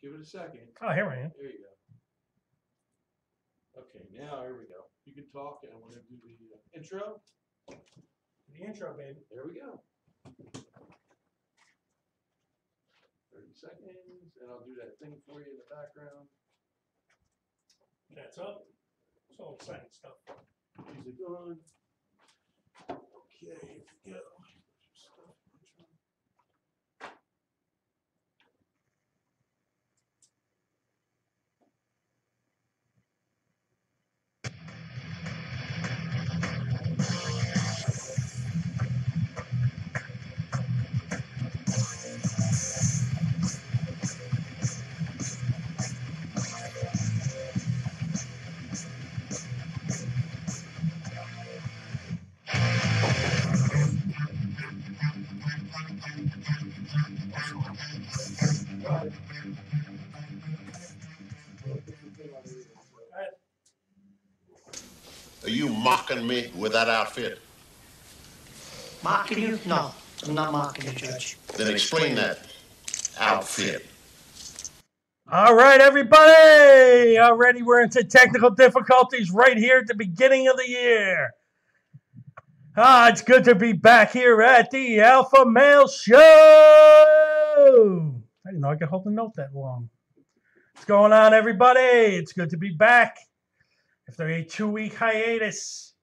Give it a second. Oh, here I am. There you go. Okay, now here we go. You can talk, and I want to do the intro. The intro, baby. There we go. 30 seconds, and I'll do that thing for you in the background. That's up. It's all exciting stuff. Music on. Okay, here we go. Are you mocking me with that outfit? Mocking you? No, I'm not mocking you, Judge. Then explain that outfit. All right, everybody. Already we're into technical difficulties right here at the beginning of the year. It's good to be back here at the Alpha Male Show. I didn't know I could hold the note that long. What's going on, everybody? It's good to be back after a 2-week hiatus.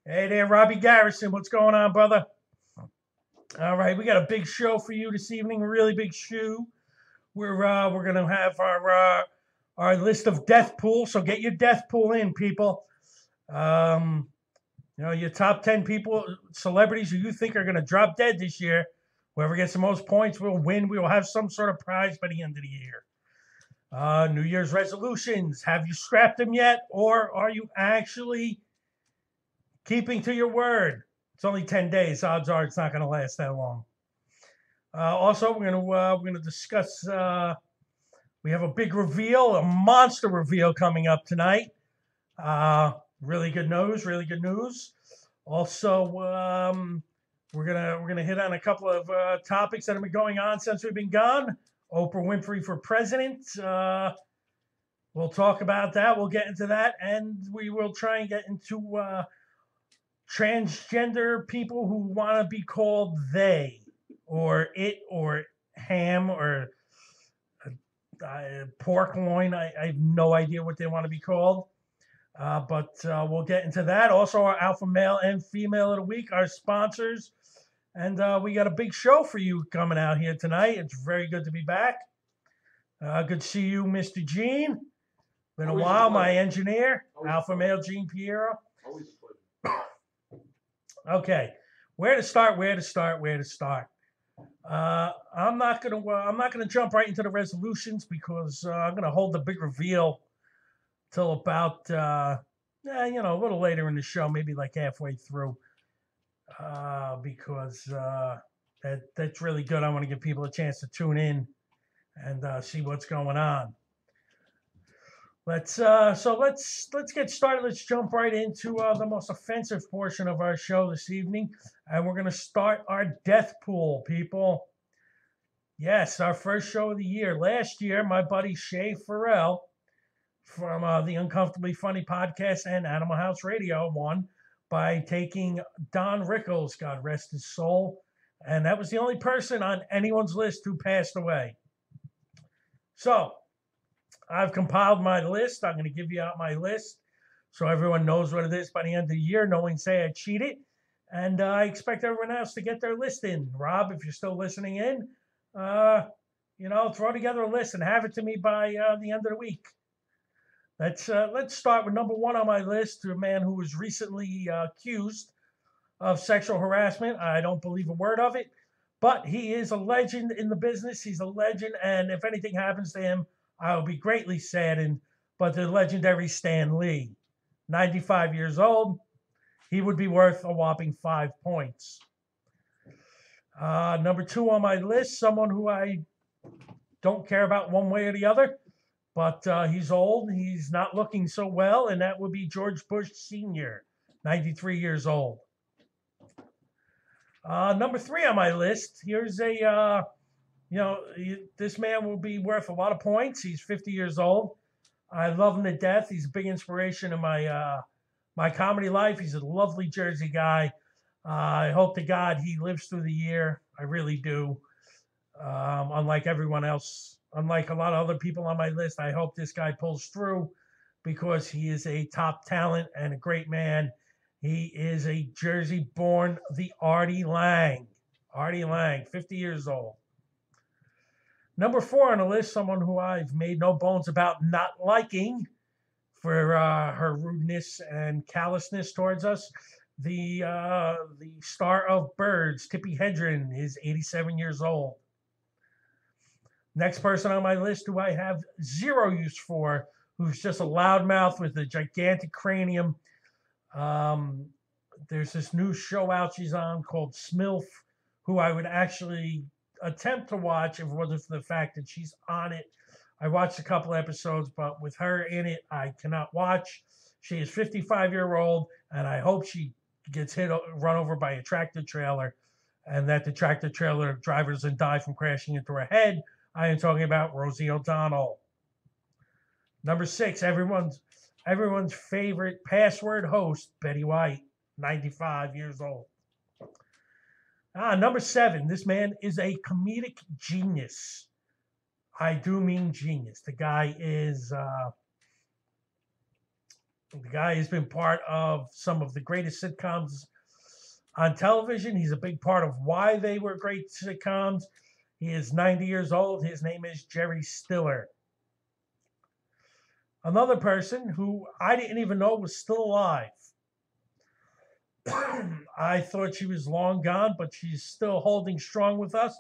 Hey there, Robbie Garrison. What's going on, brother? All right, we got a big show for you this evening. A really big show. We're gonna have our list of death pool. So get your death pool in, people. Your top 10 people, celebrities who you think are gonna drop dead this year. Whoever gets the most points will win. We will have some sort of prize by the end of the year. New Year's resolutions. Have you scrapped them yet, or are you actually keeping to your word? It's only 10 days. Odds are it's not going to last that long. Also, we're gonna discuss. We have a big reveal, a monster reveal coming up tonight. Really good news. Really good news. Also, we're gonna hit on a couple of topics that have been going on since we've been gone. Oprah Winfrey for president. We'll talk about that. We'll get into that, and we will try and get into transgender people who want to be called they, or it, or ham, or pork loin. I have no idea what they want to be called. But we'll get into that. Also, our alpha male and female of the week, our sponsors. And we got a big show for you coming out here tonight. It's very good to be back. Good to see you, Mr. Gene. Been a while, my engineer, alpha male Gene Piero. Always a pleasure. Okay, where to start? I'm not gonna jump right into the resolutions because I'm gonna hold the big reveal till about a little later in the show, maybe like halfway through, because that's really good. I want to give people a chance to tune in and see what's going on. Let's get started. Let's jump right into the most offensive portion of our show this evening, and we're going to start our death pool, people. Yes, our first show of the year. Last year, my buddy Shay Farrell from the Uncomfortably Funny podcast and Animal House Radio won by taking Don Rickles, God rest his soul, and that was the only person on anyone's list who passed away. So I've compiled my list. I'm going to give you out my list so everyone knows what it is by the end of the year. No one say I cheated. And I expect everyone else to get their list in. Rob, if you're still listening in, throw together a list and have it to me by the end of the week. Let's start with number one on my list, a man who was recently accused of sexual harassment. I don't believe a word of it, but he is a legend in the business. He's a legend, and if anything happens to him, I will be greatly saddened. But the legendary Stan Lee, 95 years old, he would be worth a whopping 5 points. Number two on my list, someone who I don't care about one way or the other, but he's old. He's not looking so well, and that would be George Bush Sr., 93 years old. Number three on my list, here's a this man will be worth a lot of points. He's 50 years old. I love him to death. He's a big inspiration in my comedy life. He's a lovely Jersey guy. I hope to God he lives through the year. I really do. Unlike everyone else, unlike a lot of other people on my list, I hope this guy pulls through because he is a top talent and a great man. He is a Jersey born, the Artie Lang. Artie Lang, 50 years old. Number 4 on the list, someone who I've made no bones about not liking for her rudeness and callousness towards us. The star of Birds, Tippi Hedren, is 87 years old. Next person on my list who I have zero use for, who's just a loudmouth with a gigantic cranium. There's this new show out she's on called Smilf, who I would actually attempt to watch if it wasn't for the fact that she's on it. I watched a couple episodes, but with her in it, I cannot watch. She is 55-year-old, and I hope she gets run over by a tractor trailer, and that the tractor trailer driver doesn't die from crashing into her head. I am talking about Rosie O'Donnell. Number 6, everyone's favorite password host, Betty White, 95 years old. Number 7, this man is a comedic genius. I do mean genius. The guy has been part of some of the greatest sitcoms on television. He's a big part of why they were great sitcoms. He is 90 years old. His name is Jerry Stiller. Another person who I didn't even know was still alive. I thought she was long gone, but she's still holding strong with us.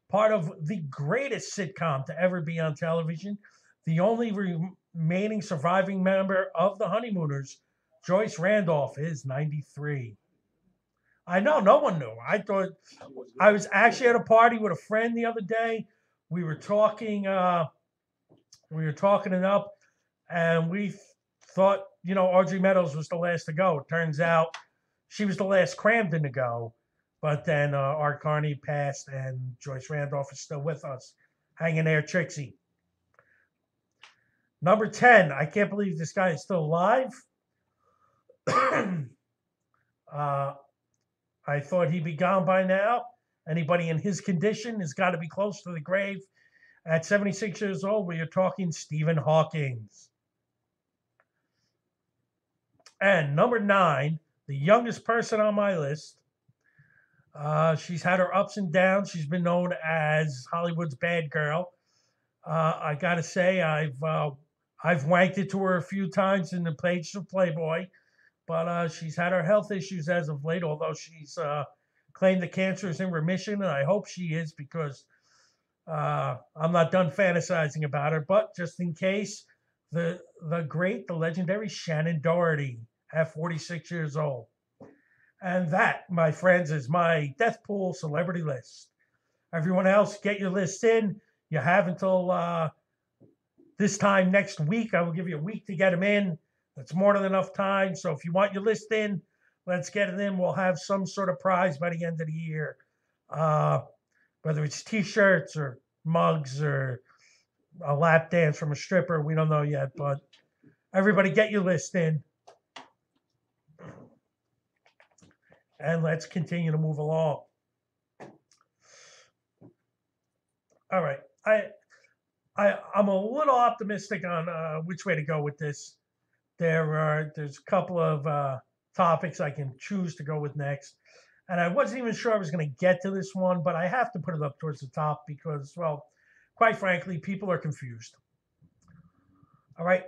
Part of the greatest sitcom to ever be on television. The only remaining surviving member of the Honeymooners, Joyce Randolph, is 93. I know, no one knew. I thought I was actually at a party with a friend the other day. We were talking it up, and we thought, Audrey Meadows was the last to go. It turns out she was the last Cramden to go, but then Art Carney passed, and Joyce Randolph is still with us, hanging there, Trixie. Number 10, I can't believe this guy is still alive. I thought he'd be gone by now. Anybody in his condition has got to be close to the grave. At 76 years old, we are talking Stephen Hawking. And number 9, the youngest person on my list. She's had her ups and downs. She's been known as Hollywood's bad girl. I got to say, I've wanked it to her a few times in the pages of Playboy. But she's had her health issues as of late, although she's claimed the cancer is in remission, and I hope she is because I'm not done fantasizing about her. But just in case, the legendary Shannon Doherty, at 46 years old. And that, my friends, is my death pool celebrity list. Everyone else, get your list in. You have until this time next week. I will give you a week to get them in. That's more than enough time. So if you want your list in, let's get it in. We'll have some sort of prize by the end of the year. Whether it's T-shirts or mugs or a lap dance from a stripper, we don't know yet. But everybody get your list in. And let's continue to move along. All right. I'm a little optimistic on which way to go with this. There's a couple of topics I can choose to go with next. And I wasn't even sure I was going to get to this one, but I have to put it up towards the top because, well, quite frankly, people are confused. All right.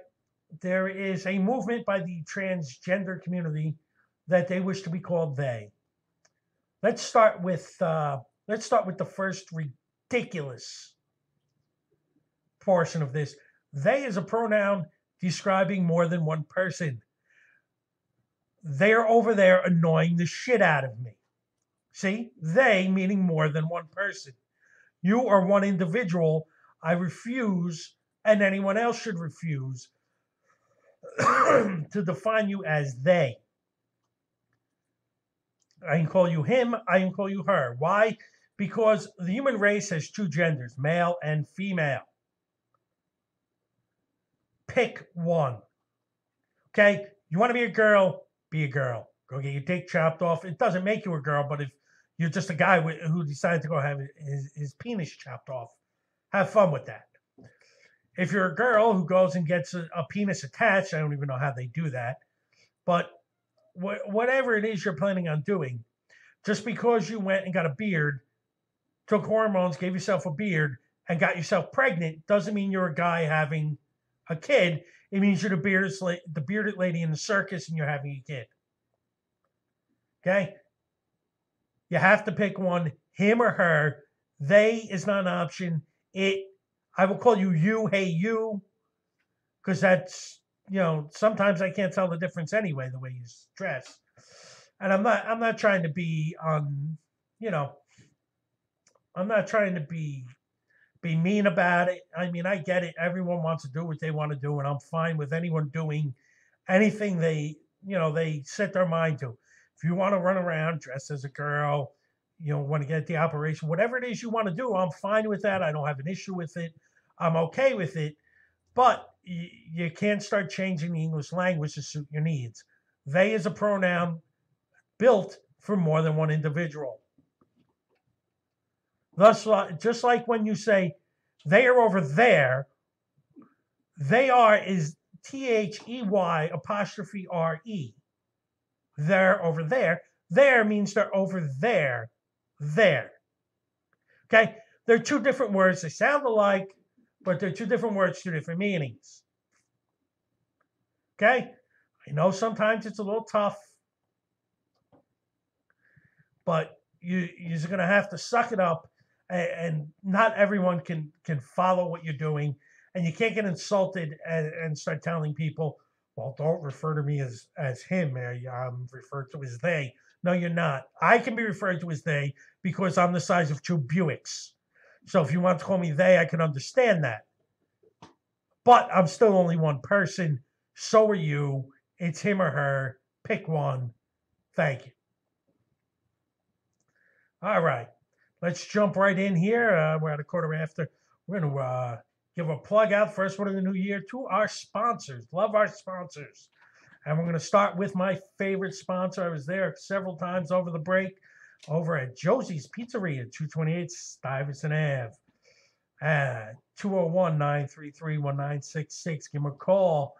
There is a movement by the transgender community that they wish to be called they. Let's start with the first ridiculous portion of this. They is a pronoun describing more than one person. They're over there annoying the shit out of me. See? They meaning more than one person. You are one individual. I refuse, and anyone else should refuse, to define you as they. I can call you him. I can call you her. Why? because the human race has two genders, male and female. Pick one. Okay? You want to be a girl, be a girl. Go get your dick chopped off. It doesn't make you a girl, but if you're just a guy who decided to go have his penis chopped off, have fun with that. If you're a girl who goes and gets a penis attached, I don't even know how they do that, but whatever it is you're planning on doing, just because you went and got a beard, took hormones, gave yourself a beard, and got yourself pregnant, doesn't mean you're a guy having a kid. It means you're the bearded lady in the circus and you're having a kid. Okay? You have to pick one, him or her. They is not an option. I will call you, hey, you, because that's, sometimes I can't tell the difference anyway, the way you dress. And I'm not trying to be I'm not trying to be mean about it. I mean, I get it. Everyone wants to do what they want to do, and I'm fine with anyone doing anything they set their mind to. If you want to run around dressed as a girl, want to get the operation, whatever it is you want to do, I'm fine with that. I don't have an issue with it. I'm okay with it. But you can't start changing the English language to suit your needs. They is a pronoun built for more than one individual. Thus, just like when you say, they are over there, they are is THEY apostrophe RE. They're over there. There means they're over there. There. Okay? They're two different words. They sound alike, but they're two different words, two different meanings. Okay? I know sometimes it's a little tough, but you're going to have to suck it up, and not everyone can follow what you're doing, and you can't get insulted and start telling people, well, don't refer to me as him. I'm referred to as they. No, you're not. I can be referred to as they because I'm the size of two Buicks. So if you want to call me they, I can understand that. But I'm still only one person. So are you. It's him or her. Pick one. Thank you. All right. Let's jump right in here. We're at a quarter after. We're going to give a plug out, first one of the new year, to our sponsors. Love our sponsors. And we're going to start with my favorite sponsor. I was there several times over the break, over at Josie's Pizzeria, 228 Stuyvesant Ave. 201-933-1966. Give them a call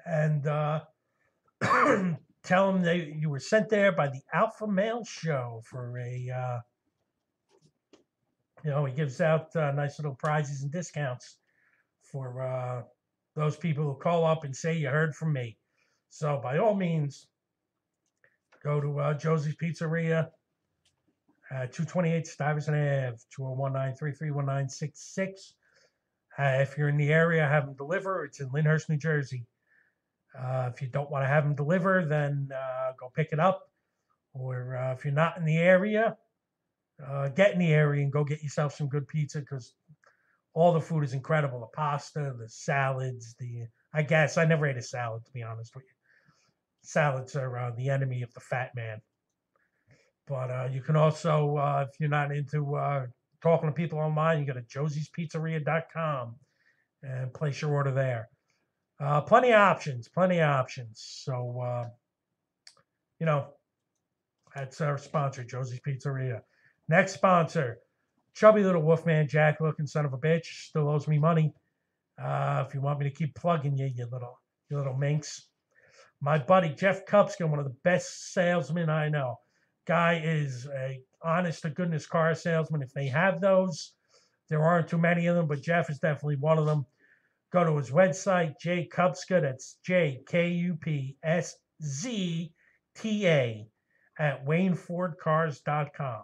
and tell them you were sent there by the Alpha Male Show for a, he gives out nice little prizes and discounts for those people who call up and say you heard from me. So by all means, go to Josie's Pizzeria, 228 Stuyvesant Ave, 201-933-1966. If you're in the area, have them deliver. It's in Lyndhurst, New Jersey. If you don't want to have them deliver, then go pick it up. Or if you're not in the area, get in the area and go get yourself some good pizza, because all the food is incredible. The pasta, the salads, I guess I never ate a salad, to be honest with you. Salads are the enemy of the fat man. But you can also, if you're not into talking to people online, you go to josie'spizzeria.com and place your order there. Plenty of options. So, that's our sponsor, Josie's Pizzeria. Next sponsor, chubby little wolfman Jack looking son of a bitch, still owes me money. If you want me to keep plugging you, you little minx. My buddy Jeff Kupska, one of the best salesmen I know. Guy is a honest to goodness car salesman. If they have those, there aren't too many of them, but Jeff is definitely one of them. Go to his website, J Kupska, that's JKUPSZTA at WayneFordCars.com.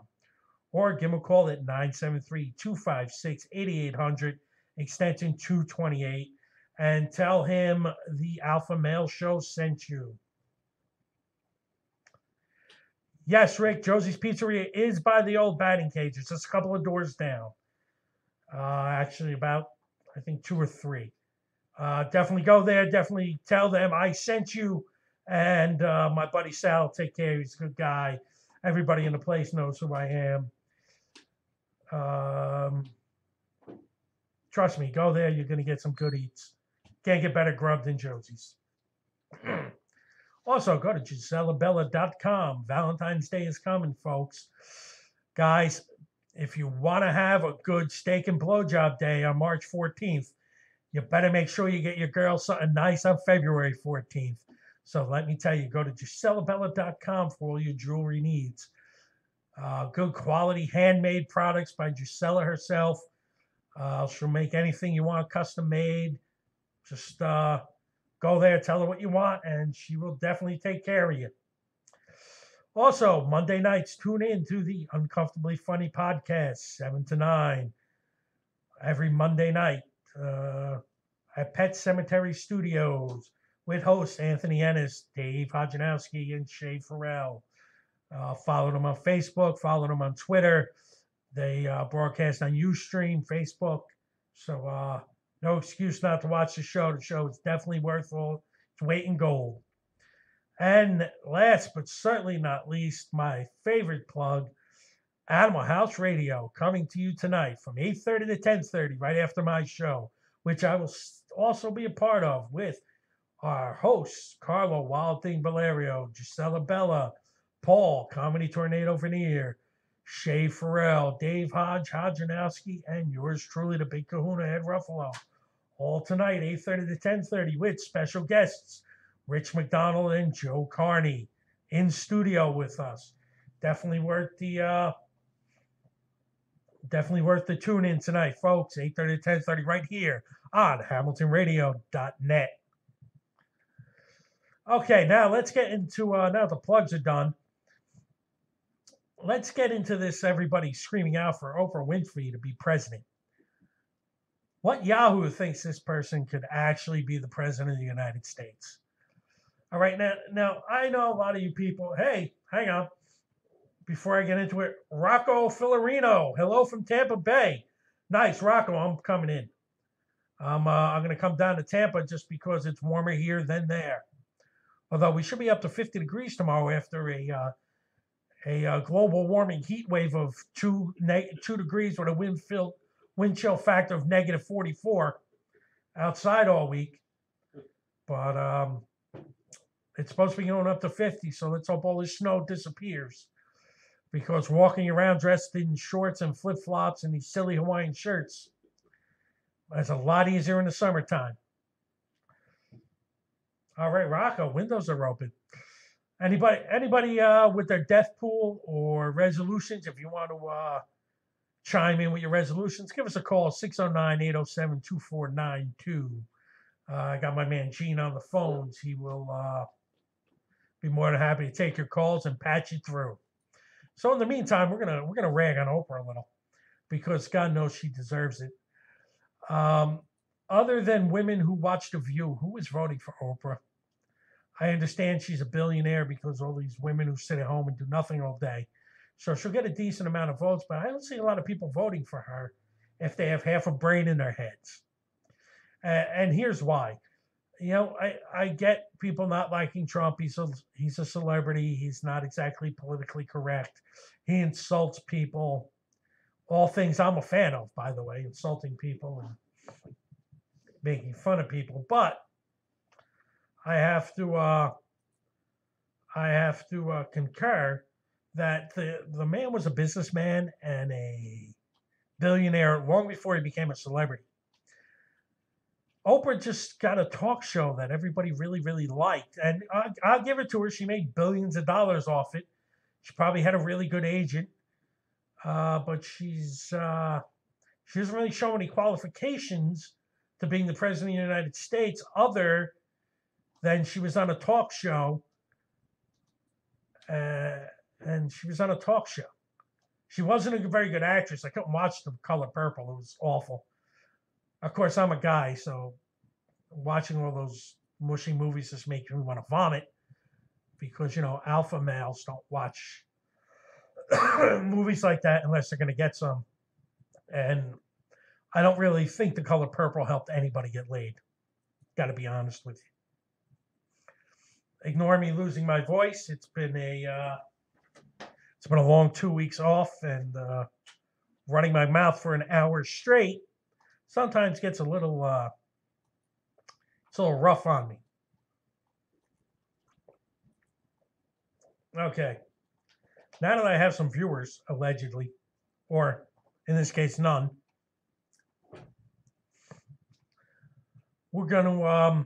Or give him a call at 973-256-8800, extension 228, and tell him the Alpha Male Show sent you. Yes, Rick, Josie's Pizzeria is by the old batting cage. It's just a couple of doors down. Actually, about, I think, 2 or 3. Definitely go there. Definitely tell them I sent you. And my buddy Sal will take care. He's a good guy. Everybody in the place knows who I am. Trust me, go there. You're going to get some good eats. Can't get better grub than Josie's. Also, go to GisellaBella.com. Valentine's Day is coming, folks. Guys, if you want to have a good steak and blowjob day on March 14th, you better make sure you get your girl something nice on February 14th. So let me tell you, go to GisellaBella.com for all your jewelry needs. Good quality handmade products by Gisella herself. She'll make anything you want custom made. Just go there, tell her what you want, and she will definitely take care of you. Also, Monday nights, tune in to the Uncomfortably Funny podcast, 7 to 9, every Monday night at Pet Cemetery Studios with hosts Anthony Ennis, Dave Hodjanowski, and Shay Farrell. Follow them on Facebook, follow them on Twitter. They broadcast on Ustream, Facebook. So no excuse not to watch the show. The show is definitely worth all its weight in gold. And last but certainly not least, my favorite plug, Animal House Radio, coming to you tonight from 8:30 to 10:30, right after my show, which I will also be a part of with our hosts, Carlo Wild Thing Valerio, Gisella Bella, Paul, Comedy Tornado Veneer, Shay Farrell, Dave Hodjanowski, and yours truly, the Big Kahuna Ed Ruffalo. All tonight, 8:30 to 10:30, with special guests, Rich McDonald and Joe Carney, in studio with us. Definitely worth the tune in tonight, folks. 8:30 to 10:30, right here on HamiltonRadio.net. Okay, now let's get into now the plugs are done. Let's get into this. Everybody screaming out for Oprah Winfrey to be president. What Yahoo thinks this person could actually be the president of the United States? All right, now I know a lot of you people. Hey, hang on. Before I get into it, Rocco Filarino, hello from Tampa Bay. Nice, Rocco. I'm coming in. I'm going to come down to Tampa just because it's warmer here than there. Although we should be up to 50 degrees tomorrow after a global warming heat wave of 2 degrees with a wind chill factor of negative 44 outside all week. But it's supposed to be going up to 50, so let's hope all this snow disappears. Because walking around dressed in shorts and flip-flops and these silly Hawaiian shirts is a lot easier in the summertime. All right, Rocco, windows are open. Anybody with their death pool or resolutions, if you want to chime in with your resolutions, give us a call, 609-807-2492. I got my man Gene on the phones. He will be more than happy to take your calls and patch you through. So in the meantime, we're gonna rag on Oprah a little because God knows she deserves it. Other than women who watch The View, who is voting for Oprah? I understand she's a billionaire because all these women who sit at home and do nothing all day. So she'll get a decent amount of votes, but I don't see a lot of people voting for her if they have half a brain in their heads. And here's why. You know, I get people not liking Trump. He's a celebrity. He's not exactly politically correct. He insults people. All things I'm a fan of, by the way, insulting people and making fun of people. But I have to concur that the man was a businessman and a billionaire long before he became a celebrity. Oprah just got a talk show that everybody really, really liked. And I'll give it to her. She made billions of dollars off it. She probably had a really good agent. But she doesn't really show any qualifications to being the president of the United States other than she was on a talk show. And she was on a talk show. She wasn't a very good actress. I couldn't watch The Color Purple. It was awful. Of course, I'm a guy, so watching all those mushy movies just makes me want to vomit because, you know, alpha males don't watch movies like that unless they're going to get some. And I don't really think The Color Purple helped anybody get laid. Got to be honest with you. Ignore me losing my voice. It's been a long 2 weeks off, and running my mouth for an hour straight sometimes gets a little it's a little rough on me. Okay. Now that I have some viewers, allegedly, or in this case, none, we're gonna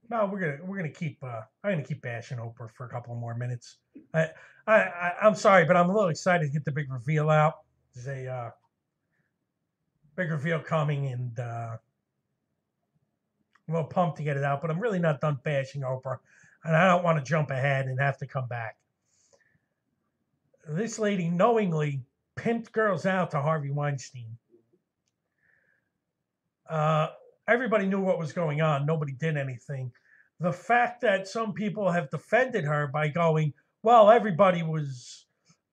no, we're gonna keep I'm gonna keep bashing Oprah for a couple more minutes. I'm sorry, but I'm a little excited to get the big reveal out. There's a big reveal coming, and I'm a little pumped to get it out. But I'm really not done bashing Oprah, and I don't want to jump ahead and have to come back. This lady knowingly pimped girls out to Harvey Weinstein. Everybody knew what was going on. Nobody did anything. The fact that some people have defended her by going, well, everybody was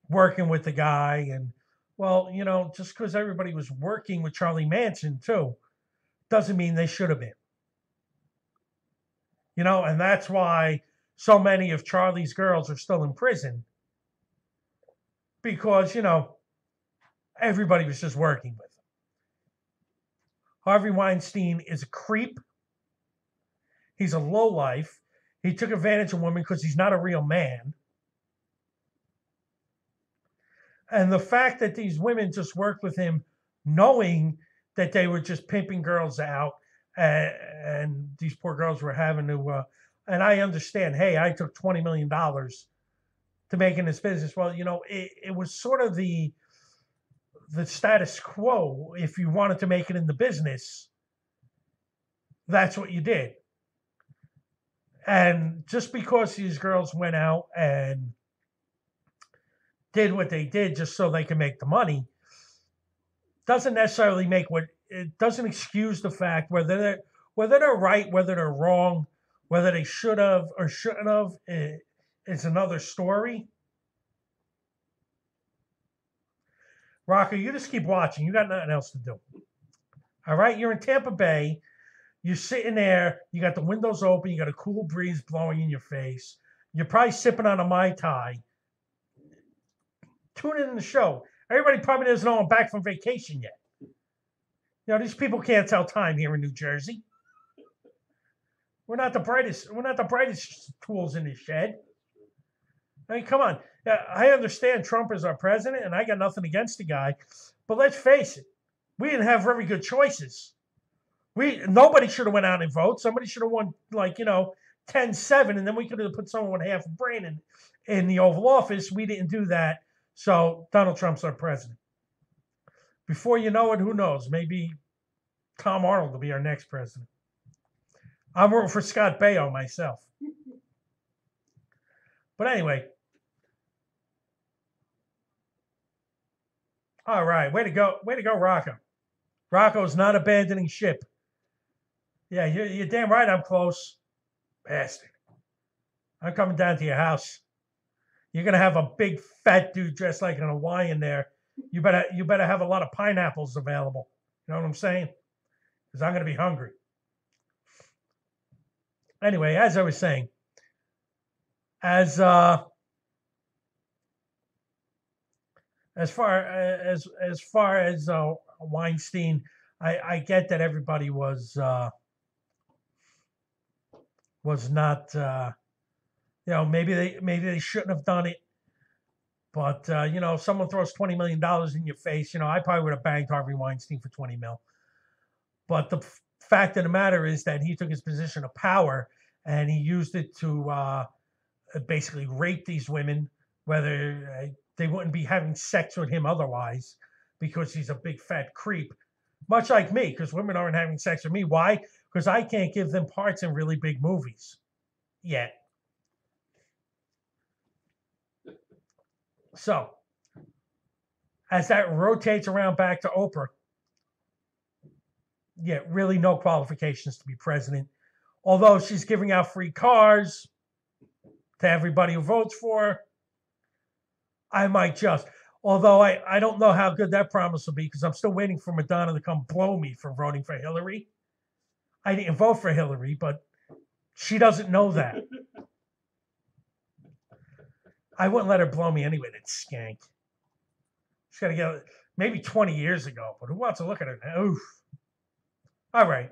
working with the guy. And, well, you know, just because everybody was working with Charlie Manson, too, doesn't mean they should have been. You know, and that's why so many of Charlie's girls are still in prison. Because, you know, everybody was just working with him. Harvey Weinstein is a creep. He's a lowlife. He took advantage of women because he's not a real man. And the fact that these women just worked with him knowing that they were just pimping girls out and these poor girls were having to, and I understand, hey, I took $20 million to make in this business. Well, you know, it was sort of the status quo. If you wanted to make it in the business, that's what you did. And just because these girls went out and did what they did just so they can make the money, doesn't necessarily it doesn't excuse the fact whether they're right, whether they're wrong, whether they should have or shouldn't have, is another story. Rocker, you just keep watching. You got nothing else to do. All right? You're in Tampa Bay. You're sitting there. You got the windows open. You got a cool breeze blowing in your face. You're probably sipping on a Mai Tai. Tune in the show. Everybody probably doesn't know I'm back from vacation yet. You know, these people can't tell time here in New Jersey. We're not the brightest tools in the shed. I mean, come on. I understand Trump is our president, and I got nothing against the guy. But let's face it, we didn't have very good choices. Nobody should have went out and voted. Somebody should have won, 10-7, and then we could have put someone with half a brain in the Oval Office. We didn't do that, so Donald Trump's our president. Before you know it, who knows? Maybe Tom Arnold will be our next president. I'm rooting for Scott Baio myself. But anyway. All right, way to go, Rocco. Rocco's not abandoning ship. Yeah, you're damn right I'm close. Bastard. I'm coming down to your house. You're gonna have a big fat dude dressed like an Hawaiian there. You better have a lot of pineapples available. You know what I'm saying? Because I'm gonna be hungry. Anyway, as I was saying, as far as Weinstein, I get that everybody was not, maybe they shouldn't have done it, but if someone throws $20 million in your face, I probably would have banged Harvey Weinstein for 20 mil. But the fact of the matter is that he took his position of power and he used it to basically rape these women, whether they wouldn't be having sex with him otherwise, because he's a big fat creep, much like me, because women aren't having sex with me. Why? Because I can't give them parts in really big movies yet. So, as that rotates around back to Oprah, yeah, really no qualifications to be president. Although she's giving out free cars to everybody who votes for her, I might just. Although I don't know how good that promise will be, because I'm still waiting for Madonna to come blow me for voting for Hillary. I didn't vote for Hillary, but she doesn't know that. I wouldn't let her blow me anyway, that skank. She's got to get maybe 20 years ago, but who wants to look at her now? Oof. All right.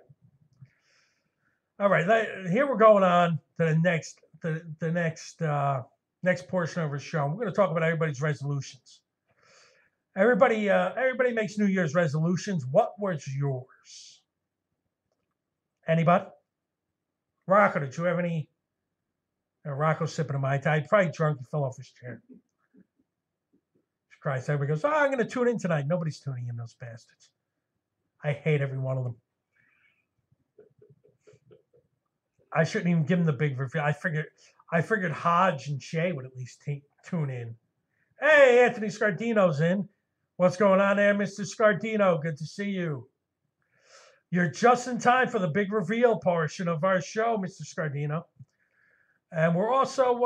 Here we're going on to the next portion of our show. We're going to talk about everybody's resolutions. Everybody makes New Year's resolutions. What was yours? Anybody? Rocco, did you have any? Rocco's sipping a Mai Tai. Probably drunk. He fell off his chair. Christ, everybody goes, I'm going to tune in tonight. Nobody's tuning in, those bastards. I hate every one of them. I shouldn't even give them the big reveal. I figured Hodge and Shay would at least tune in. Hey, Anthony Scardino's in. What's going on there, Mr. Scardino? Good to see you. You're just in time for the big reveal portion of our show, Mr. Scardino. And we're also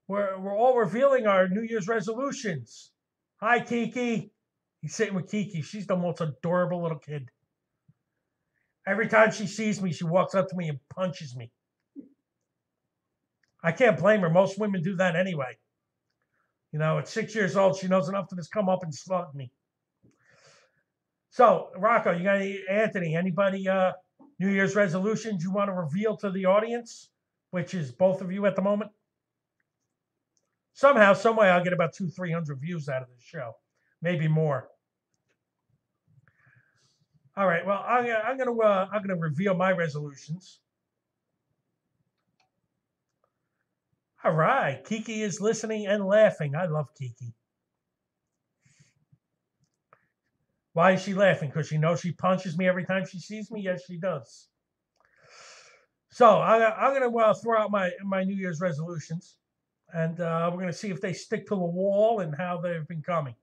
we're all revealing our New Year's resolutions. Hi, Kiki. He's sitting with Kiki. She's the most adorable little kid. Every time she sees me, she walks up to me and punches me. I can't blame her. Most women do that anyway. You know, at 6 years old, she knows enough to just come up and slug me. So, Rocco, you got Anthony, anybody New Year's resolutions you want to reveal to the audience, which is both of you at the moment? Somehow, some way, I'll get about 200-300 views out of this show, maybe more. All right. Well, I'm gonna reveal my resolutions. All right. Kiki is listening and laughing. I love Kiki. Why is she laughing? Because she knows she punches me every time she sees me? Yes, she does. So I'm going to throw out my New Year's resolutions. And we're going to see if they stick to the wall and how they've been coming.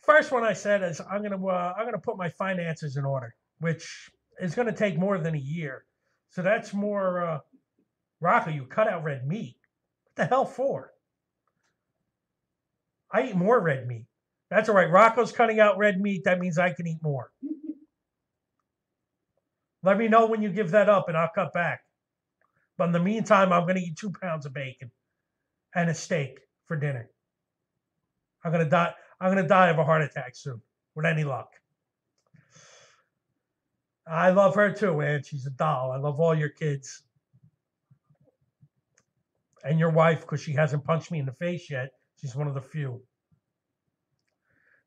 First one I said is I'm going to put my finances in order, which is going to take more than a year. So that's more, Rocco, you cut out red meat. What the hell for? I eat more red meat. That's all right. Rocco's cutting out red meat. That means I can eat more. Let me know when you give that up and I'll cut back. But in the meantime, I'm going to eat 2 pounds of bacon and a steak for dinner. I'm going to die. I'm going to die of a heart attack soon, with any luck. I love her too, Ann. She's a doll. I love all your kids. And your wife, because she hasn't punched me in the face yet. She's one of the few.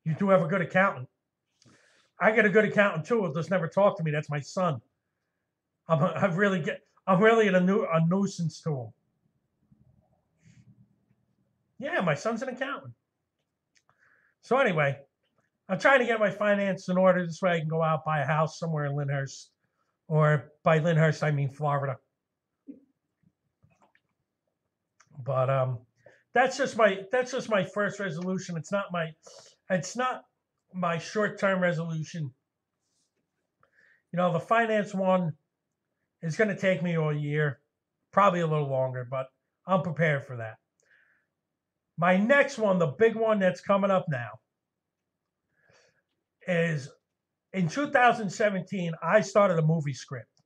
You do have a good accountant. I get a good accountant too. Who just never talk to me. That's my son. I'm really a nuisance to him. Yeah, my son's an accountant. So anyway, I'm trying to get my finances in order. This way I can go out, buy a house somewhere in Lyndhurst. Or by Lyndhurst, I mean Florida. But that's just my first resolution. It's not my short-term resolution. You know, the finance one is going to take me all year, probably a little longer, but I'm prepared for that. My next one, the big one that's coming up now, is in 2017, I started a movie script.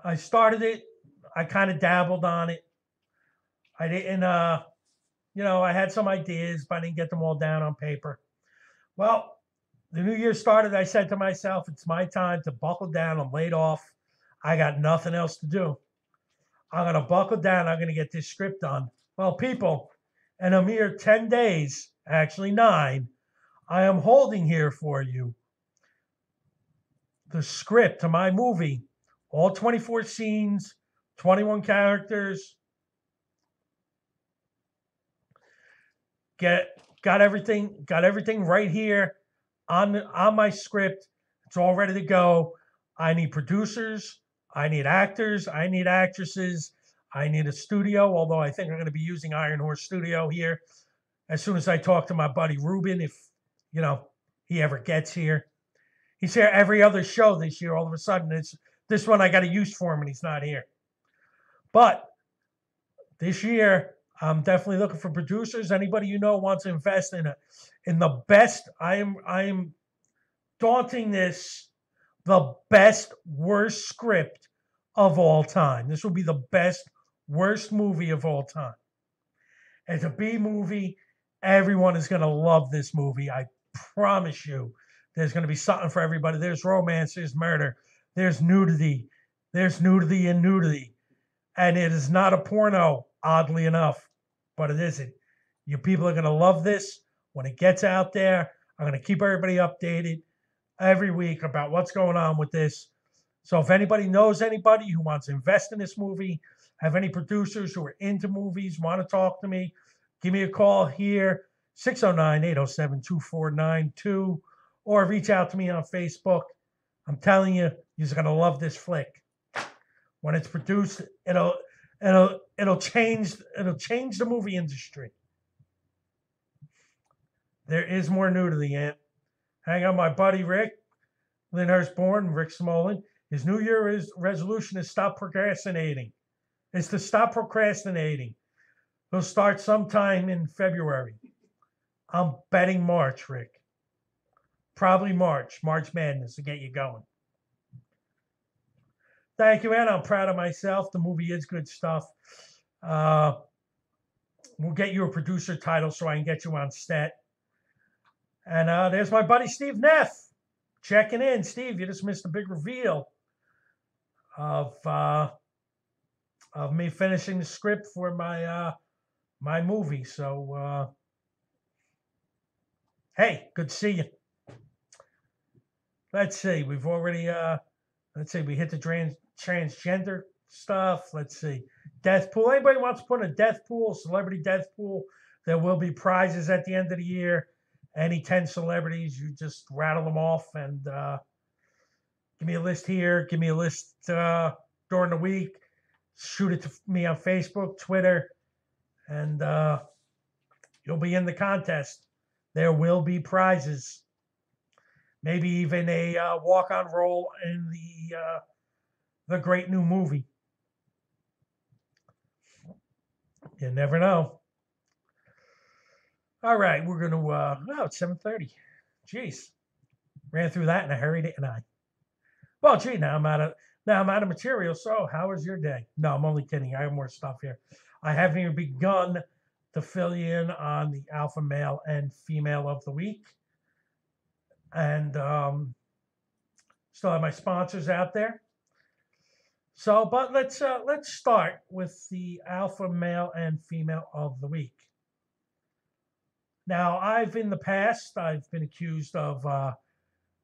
I started it. I kind of dabbled on it. I didn't, I had some ideas, but I didn't get them all down on paper. Well, the new year started. I said to myself, it's my time to buckle down. I'm laid off. I got nothing else to do. I'm going to buckle down. I'm going to get this script done. Well, people, in a mere 10 days, actually 9, I am holding here for you the script to my movie, all 24 scenes, 21 characters. Got everything right here on my script. It's all ready to go. I need producers. I need actors. I need actresses. I need a studio, although I think I'm going to be using Iron Horse Studio here as soon as I talk to my buddy Ruben, if, he ever gets here. He's here every other show this year. All of a sudden, it's this one I got a use for him, and he's not here. But this year, I'm definitely looking for producers. Anybody you know wants to invest in the best. I am daunting this the best worst script of all time. This will be the best worst movie of all time. It's a B movie. Everyone is going to love this movie. I promise you. There's going to be something for everybody. There's romance, there's murder, there's nudity and nudity. And it is not a porno, oddly enough, but it isn't. You people are going to love this when it gets out there. I'm going to keep everybody updated every week about what's going on with this. So if anybody knows anybody who wants to invest in this movie, have any producers who are into movies, want to talk to me, give me a call here, 609-807-2492, or reach out to me on Facebook. I'm telling you, you're going to love this flick. When it's produced, it'll change the movie industry. There is more nudity, Ant. Hang on, my buddy Rick Lyndhurst born, Rick Smolin. His New Year's resolution is stop procrastinating. It's to stop procrastinating. He'll start sometime in February. I'm betting March, Rick. Probably March Madness to get you going. Thank you, Ant. I'm proud of myself. The movie is good stuff. We'll get you a producer title so I can get you on set. And there's my buddy Steve Neff checking in. Steve, you just missed a big reveal of me finishing the script for my my movie. So hey, good to see you. Let's see. We've already let's see. We hit the transgender stuff. Let's see. Death pool. Anybody wants to put in a death pool, celebrity death pool? There will be prizes at the end of the year. Any 10 celebrities, you just rattle them off and give me a list here. Give me a list during the week. Shoot it to me on Facebook, Twitter, and you'll be in the contest. There will be prizes. Maybe even a walk-on role in the great new movie. You never know. All right, we're going to, oh, it's 7:30. Jeez. Ran through that in a hurry, didn't I? Well, gee, now I'm out of material. So how was your day? No, I'm only kidding. I have more stuff here. I haven't even begun to fill you in on the alpha male and female of the week. And still have my sponsors out there. So, but let's start with the alpha male and female of the week. Now, in the past, I've been accused of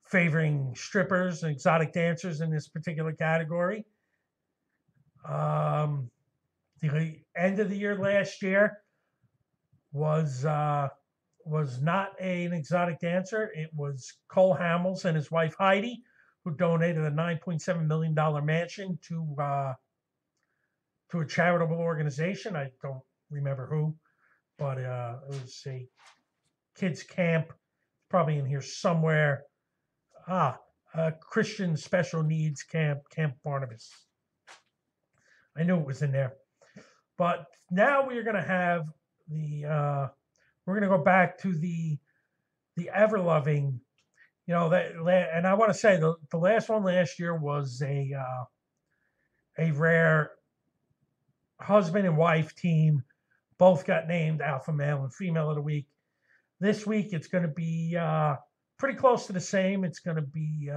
favoring strippers and exotic dancers in this particular category. The end of the year last year was not an exotic dancer. It was Cole Hamels and his wife Heidi, who donated a $9.7 million mansion to a charitable organization. I don't remember who, but it was a kids camp, probably in here somewhere. Christian Special Needs Camp Barnabas. I knew it was in there. But now we're going to have we're going to go back to the ever-loving, and I want to say the last one last year was a rare husband and wife team. Both got named Alpha Male and Female of the Week. This week, it's going to be pretty close to the same. It's going to be,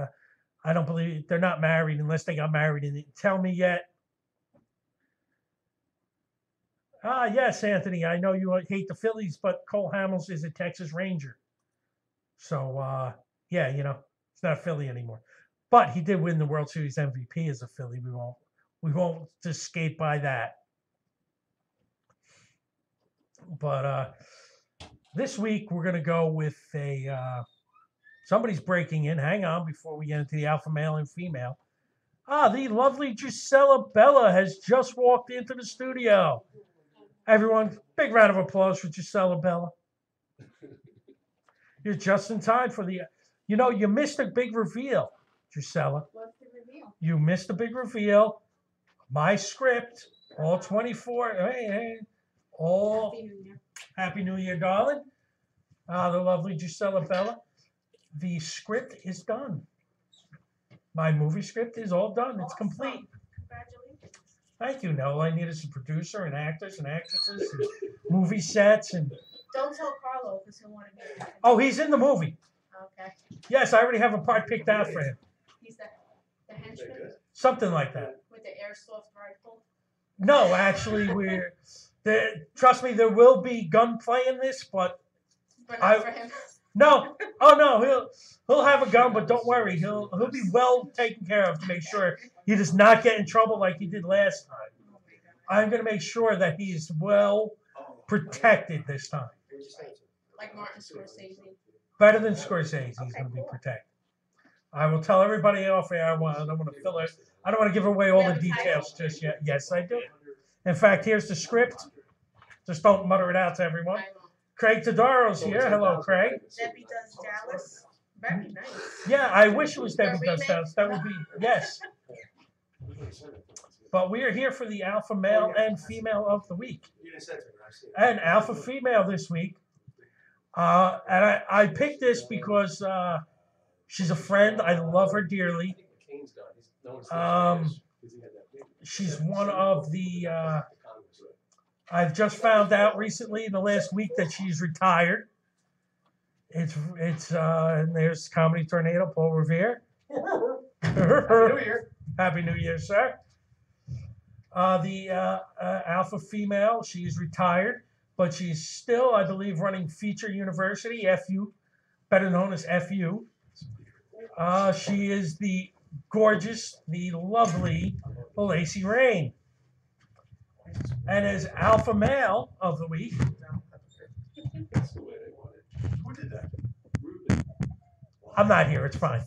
I don't believe, they're not married unless they got married and didn't tell me yet. Yes, Anthony, I know you hate the Phillies, but Cole Hamels is a Texas Ranger. So, yeah, it's not a Philly anymore. But he did win the World Series MVP as a Philly. We won't just skate by that. But this week, we're going to go with somebody's breaking in. Hang on before we get into the alpha male and female. The lovely Gisela Bella has just walked into the studio. Everyone, big round of applause for Gisela Bella. You're just in time for you missed a big reveal, Gisela. What's the reveal? You missed a big reveal. My script, all 24, all Happy New Year. Happy New Year, darling. The lovely Gisela Bella. The script is done. My movie script is all done. It's complete. Congratulations. Thank you. Now all I need is a producer and actors and actresses and movie sets and Don't tell Carlo because he'll want to be there. Oh, he's in the movie. Okay. Yes, I already have a part picked out for him. He's the henchman Something like that. with the airsoft rifle. No, actually, trust me, there will be gunplay in this, but But not I- for him. no. Oh no, he'll have a gun, but don't worry, he'll be well taken care of to make sure he does not get in trouble like he did last time. Oh my God. I'm going to make sure that he is well protected this time. Like Martin Scorsese. Better than Scorsese, he's Okay, going to be cool. protected. I will tell everybody off air. I don't want to fill it. I don't want to give away all You the have a title? details just yet. Yes, I do. In fact, here's the script. Just don't mutter it out to everyone. I will. Craig Tadaro's here. Hello, Craig. Debbie does Dallas. Very nice. Yeah, I wish it was Debbie A Does remake? Dallas. That would be, yes. But we are here for the alpha male and female of the week. And alpha female this week. And I picked this because she's a friend. I love her dearly. She's one of the. I've just found out recently in the last week that she's retired. And there's Comedy Tornado, Paul Revere. Happy New Year, sir. The alpha female, she's retired, but she's still, I believe, running Feature University, FU, better known as FU. She is the gorgeous, the lovely Lacey Rain. And as alpha male of the week, That's the way they want it. Who did that? Ruben. I'm not here, it's fine.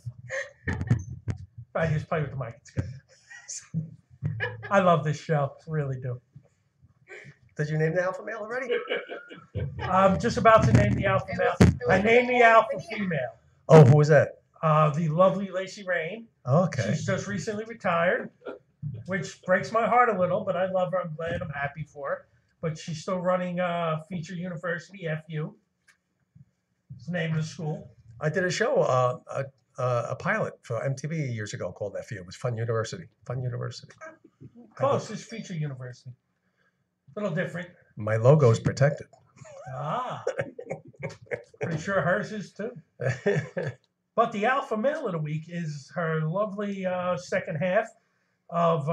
I just play with the mic, it's good. I love this show, really do. Did you name the alpha male already? I'm just about to name the alpha male. I named the alpha female. Oh, who was that? The lovely Lacey Rain. Okay. She's just recently retired, which breaks my heart a little, but I love her. I'm glad. I'm happy for her. But she's still running Feature University, FU. It's the name of the school. I did a show, a pilot for MTV years ago called FU. It was Fun University. Fun University. Close is Feature University. A little different. My logo is protected. Ah. Pretty sure hers is too. But the alpha male of the week is her lovely second half of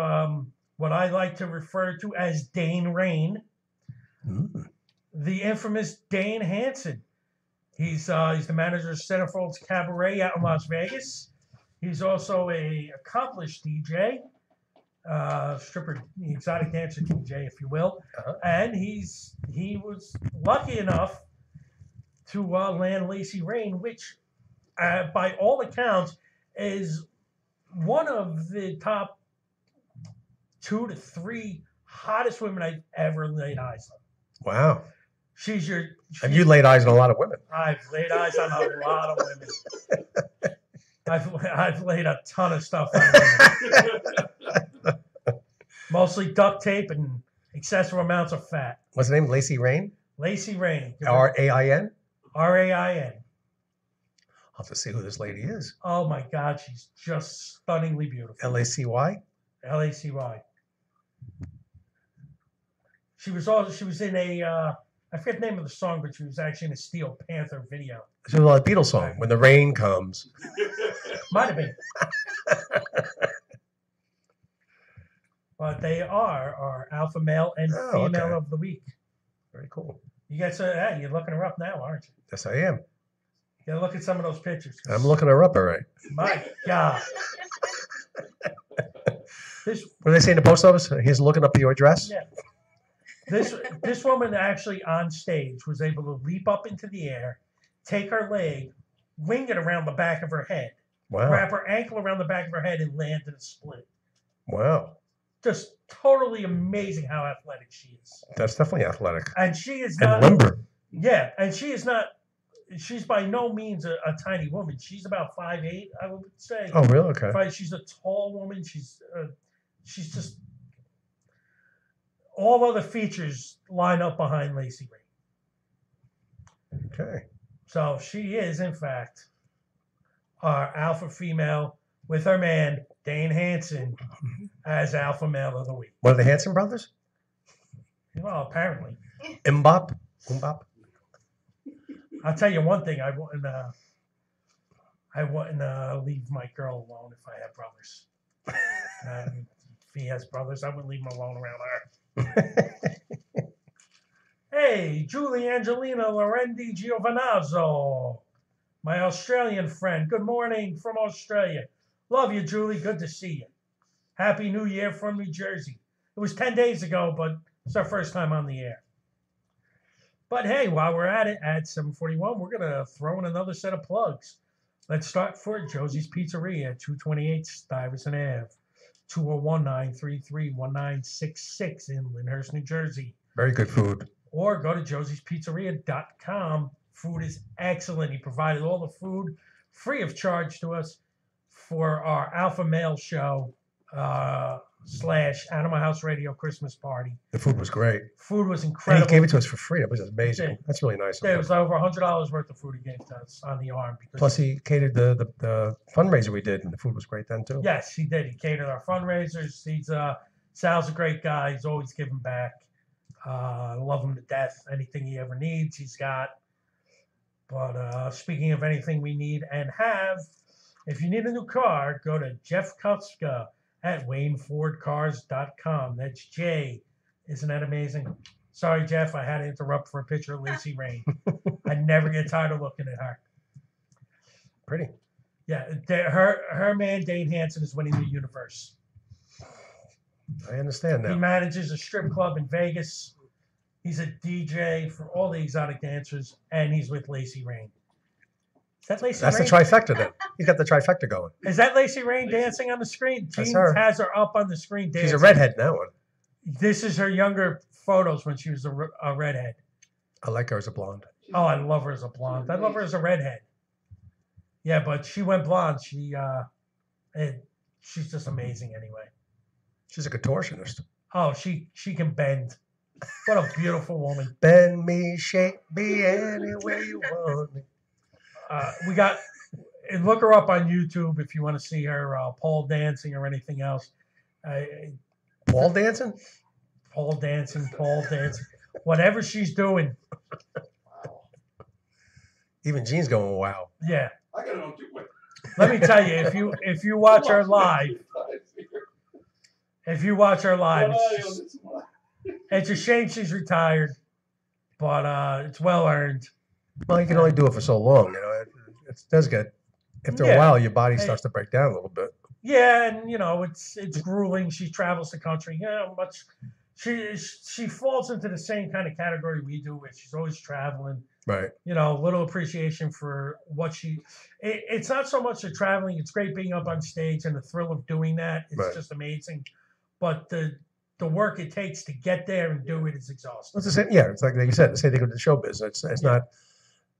what I like to refer to as Dane Rain, the infamous Dane Hansen. He's the manager of Centerfold's Cabaret out in Las Vegas. He's also a accomplished DJ, stripper, exotic dancer DJ, if you will. And he was lucky enough to land Lacey Rain, which by all accounts is one of the top 2 to 3 hottest women I've ever laid eyes on. Wow. And you laid eyes on a lot of women. I've laid eyes on a lot of women. I've laid a ton of stuff on women. Mostly duct tape and excessive amounts of fat. What's the name? Lacey Rain? Lacey Rain. R-A-I-N? R-A-I-N. I'll have to see who this lady is. Oh my God, she's just stunningly beautiful. L-A-C-Y? L-A-C-Y. She was in a I forget the name of the song, but she was actually in a Steel Panther video. It's a Beatles song, When the Rain Comes. Might have been. But they are our alpha male and female of the week. Very cool. You guys, you're looking her up now, aren't you? Yes, I am. You gotta look at some of those pictures. I'm looking her up, all right. My God. What do they say in the post office? He's looking up your address? Yeah. This woman actually on stage was able to leap up into the air, take her leg, wing it around the back of her head, wrap her ankle around the back of her head, and land in a split. Wow. Just totally amazing how athletic she is. That's definitely athletic. And she is and not limber. Yeah, and she is not. She's by no means a tiny woman. She's about 5'8", I would say. Oh, really? Okay. She's a tall woman. She's just all other features line up behind Lacey Rain. Okay. So she is, in fact, our alpha female with her man Dane Hansen as alpha male of the week. One of the Hanson brothers? Well, apparently. Mbop? Mbop? I'll tell you one thing. I wouldn't leave my girl alone if I had brothers. If he has brothers, I wouldn't leave him alone around her. Hey, Julie Angelina Lorendi Giovanazzo, my Australian friend. Good morning from Australia. Love you, Julie. Good to see you. Happy New Year from New Jersey. It was 10 days ago, but it's our first time on the air. But hey, while we're at it, at 7:41, we're going to throw in another set of plugs. Let's start for Josie's Pizzeria, 228 Stuyvesant Ave, 201-933-1966 in Lyndhurst, New Jersey. Very good food. Or go to josie'spizzeria.com. Food is excellent. He provided all the food free of charge to us for our Alpha Male show / Animal House Radio Christmas party. The food was great. Food was And incredible. he gave it to us for free. It was amazing. Yeah. That's really nice of There him. was over $100 worth of food he gave to us on the arm. Because Plus, he catered the fundraiser we did, and the food was great then, too. yes, he did. He catered our fundraisers. Sal's a great guy. He's always giving back. I love him to death. Anything he ever needs, he's got. But speaking of anything we need and have, if you need a new car, go to Jeff Kutzka at WayneFordCars.com. That's J. Isn't that amazing? Sorry, Jeff, I had to interrupt for a picture of Lacey Rain. I never get tired of looking at her. Pretty. Yeah, her man, Dane Hansen, is winning the universe. I understand He now. manages a strip club in Vegas. He's a DJ for all the exotic dancers, and he's with Lacey Rain. Is that Lacey That's the Rain? trifecta then. He's got the trifecta going. Is that Lacey Rain dancing on the screen? That's Jean her. has her up on the screen dancing. She's a redhead now. This is her younger photos when she was a redhead. I like her as a blonde. Oh, I love her as a blonde. I love her as a redhead. Yeah, but she went blonde. She's just amazing anyway. She's a contortionist. Oh, she can bend. What a beautiful woman. Bend me, shape me any way you want me. We got, and look her up on YouTube if you want to see her pole dancing or anything else. Ball dancing? Pole dancing, whatever she's doing. Even Gene's going, wow. Yeah. I got it on 2 way. Let me tell you, if you watch her live, it's a shame she's retired, but it's well earned. Well, you can only do it for so long. It does get, after a while, your body starts to break down a little bit. Yeah, and it's grueling. She travels the country. She falls into the same kind of category we do, where she's always traveling. Right. Little appreciation for what it's not so much the traveling. It's great being up on stage and the thrill of doing that. It's just amazing. But the work it takes to get there and do it is exhausting. It's the same, yeah, it's like you said, the same thing with the showbiz. It's not,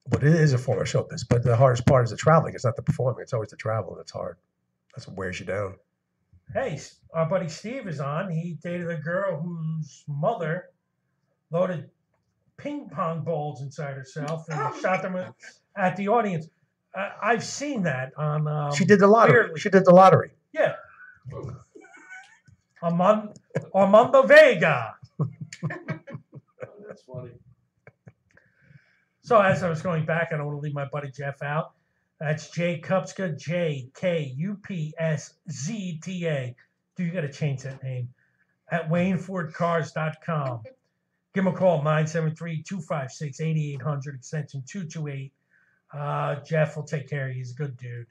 but it is a form of showbiz. But the hardest part is the traveling. It's not the performing. It's always the travel that's hard. That's what wears you down. Hey, our buddy Steve is on. He dated a girl whose mother loaded ping pong balls inside herself and shot them at the audience. I've seen that on. She did the lottery. Weirdly. She did the lottery. Yeah. Armando Vega. That's funny. So as I was going back, I don't want to leave my buddy Jeff out. That's Jay Kupska, JKUPSZTA. Dude, you got to change that name. At WayneFordCars.com. Give him a call, 973-256-8800, extension 228. Jeff will take care of you. He's a good dude.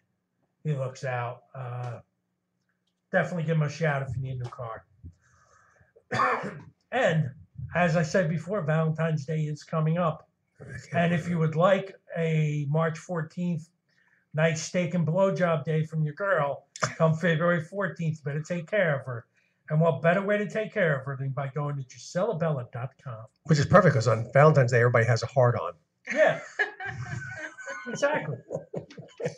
He looks out. Definitely give him a shout if you need a new car. And as I said before, Valentine's Day is coming up. And if you would like a March 14th nice steak and blowjob day from your girl, come February 14th, better take care of her. And what better way to take care of her than by going to GiselleBella.com. Which is perfect because on Valentine's Day, everybody has a hard on. Yeah. Exactly.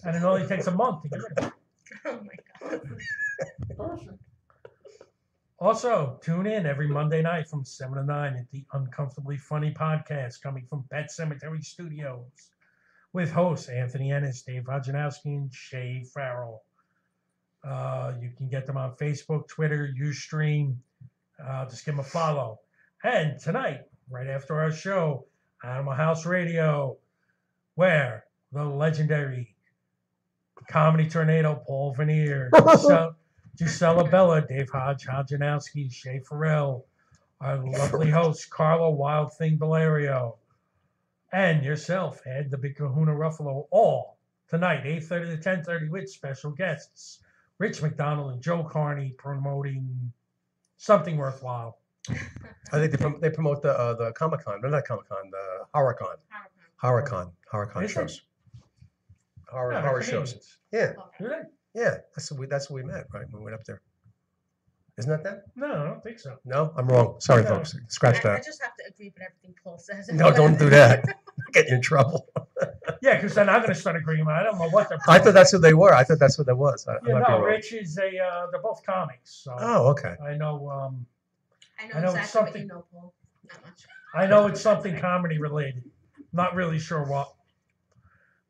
And it only takes a month to get rid of it. Oh my God. Perfect. Also, tune in every Monday night from 7 to 9 at the Uncomfortably Funny podcast coming from Pet Cemetery Studios with hosts Anthony Ennis, Dave Hodjanowski, and Shay Farrell. You can get them on Facebook, Twitter, Ustream. Just give them a follow. And tonight, right after our show, Animal House Radio, where the legendary comedy tornado Paul Veneer, Gisela Bella, Dave Hodjanowski, Shay Farrell, our lovely host Carlo Wild Thing Valerio, and yourself, Ed the Big Kahuna Ruffalo, all tonight, 8:30 to 10:30, with special guests Rich McDonald and Joe Carney promoting something worthwhile. I think they promote the Comic Con, not Comic Con, the HorrorCon Is it? shows. Horror No, they're shows. Canadians. Yeah, Do they? yeah. That's what we met, right? When we went up there. Isn't that that? No, I don't think so. No, I'm wrong. Sorry, No. folks. Scratch I that. just have to agree with everything Paul says. No, don't do that. Get you in trouble. Yeah, because then I'm going to start agreeing. I don't know what they're. I thought that's who they were. I thought that's what that was. I Yeah, might be no, wrong. Rich is a. They're both comics, so Oh, okay. I know. I I know know exactly it's what something- you know, Paul. Not much. I know it's something comedy related. Not really sure what.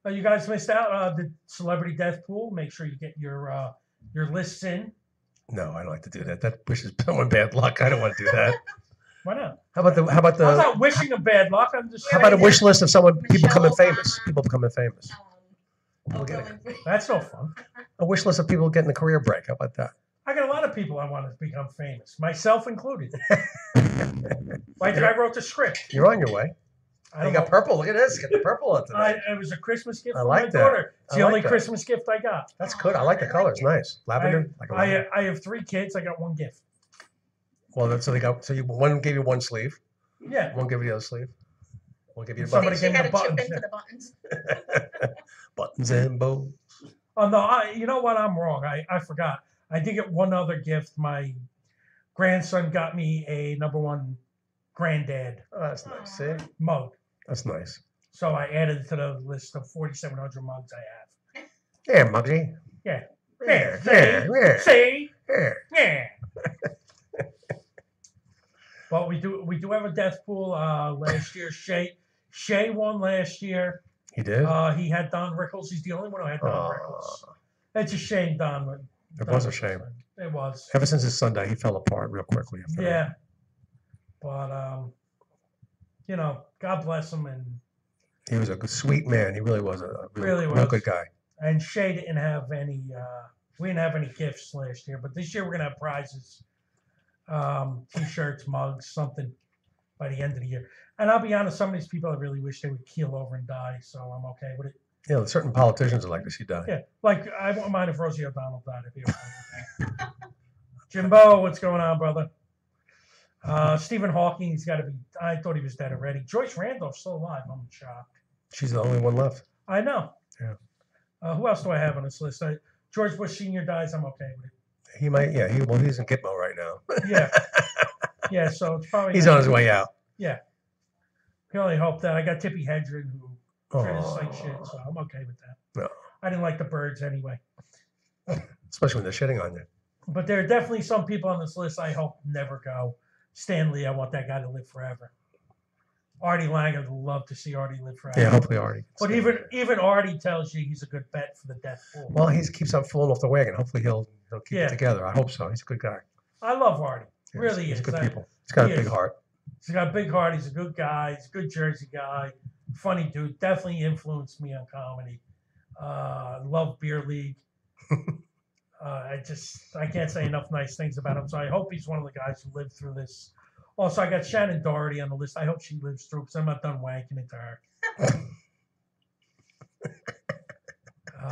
You guys missed out the celebrity death pool. Make sure you get your lists in. No, I don't like to do that. That wishes someone bad luck. I don't want to do that. Why not? How about I'm not wishing them bad luck. I'm just how about a saying wish list of people Michelle becoming famous? Obama. People becoming famous. Oprah get Winfrey. that's no fun. A wish list of people getting a career break. How about that? I got a lot of people I want to become famous, myself included. Why did I wrote the script? You're on your way. I You don't got know. purple. Look at this. Get the purple on tonight. It was a Christmas gift I from like my that. daughter. It's I the like only that. Christmas gift I got. That's good. I like the I colors. like it. Nice. Lavender. Like a lavender. I have 3 kids. I got 1 gift. Well, that's so they got. So one gave you one sleeve. Yeah. One gave you the other sleeve. One gave you the Somebody buttons. She gave me had the to chip buttons. in for the buttons. Buttons and bows. Oh no! You know what? I'm wrong. I forgot. I did get one other gift. My grandson got me a #1 granddad Oh, that's nice. See, mug. that's nice. So I added it to the list of 4,700 mugs I have. Yeah, Muggsy. Yeah. Yeah, yeah, yeah, See? yeah. Yeah. But we do have a death pool. Last year, Shay won last year. He did. He had Don Rickles. He's the only one who had Don Rickles. It's a shame, Don. It was a shame. It was. Ever since his Sunday, he fell apart real quickly. After that. Yeah. But God bless him, and He was a good, sweet man. He really was a Really real was. good guy. Shay didn't have any. We didn't have any gifts last year, but this year we're gonna have prizes, T-shirts, mugs, something by the end of the year. And I'll be honest, some of these people I really wish they would keel over and die, so I'm okay with it. You know, certain politicians are like this. He died. Yeah, like I wouldn't mind if Rosie O'Donnell died. I'd be okay with that. Jimbo, what's going on, brother? Stephen Hawking, he's got to be. I thought he was dead already. Joyce Randolph's still alive. I'm shocked. She's the only one left. I know. Yeah. Who else do I have on this list? George Bush Sr. dies. I'm okay with it. He might. Yeah. He's in Gitmo right now. Yeah. Yeah. So it's probably. He's not- on his way out. Yeah. Can only hope that. I got Tippi Hedren who tried to Oh, cite shit, so I'm okay with that. No. I didn't like the birds anyway. especially when they're shitting on you. But there are definitely some people on this list I hope never go. Stanley, I want that guy to live forever. Artie Lang, I'd love to see Artie live forever. Yeah. Hopefully, Artie. But even Artie tells you he's a good bet for the death pool. Well, he keeps on falling off the wagon. Hopefully, he'll keep Yeah. it together. I hope so. He's a good guy. I love Artie. Yeah, Really he's is. good I- people. He's got a he big is. heart. He's got a big heart. He's a good guy. He's a good Jersey guy. Funny dude. Definitely influenced me on comedy. Love Beer League. I can't say enough nice things about him. So I hope he's one of the guys who lived through this. Also, I got Shannon Doherty on the list. I hope she lives through because I'm not done wanking into her.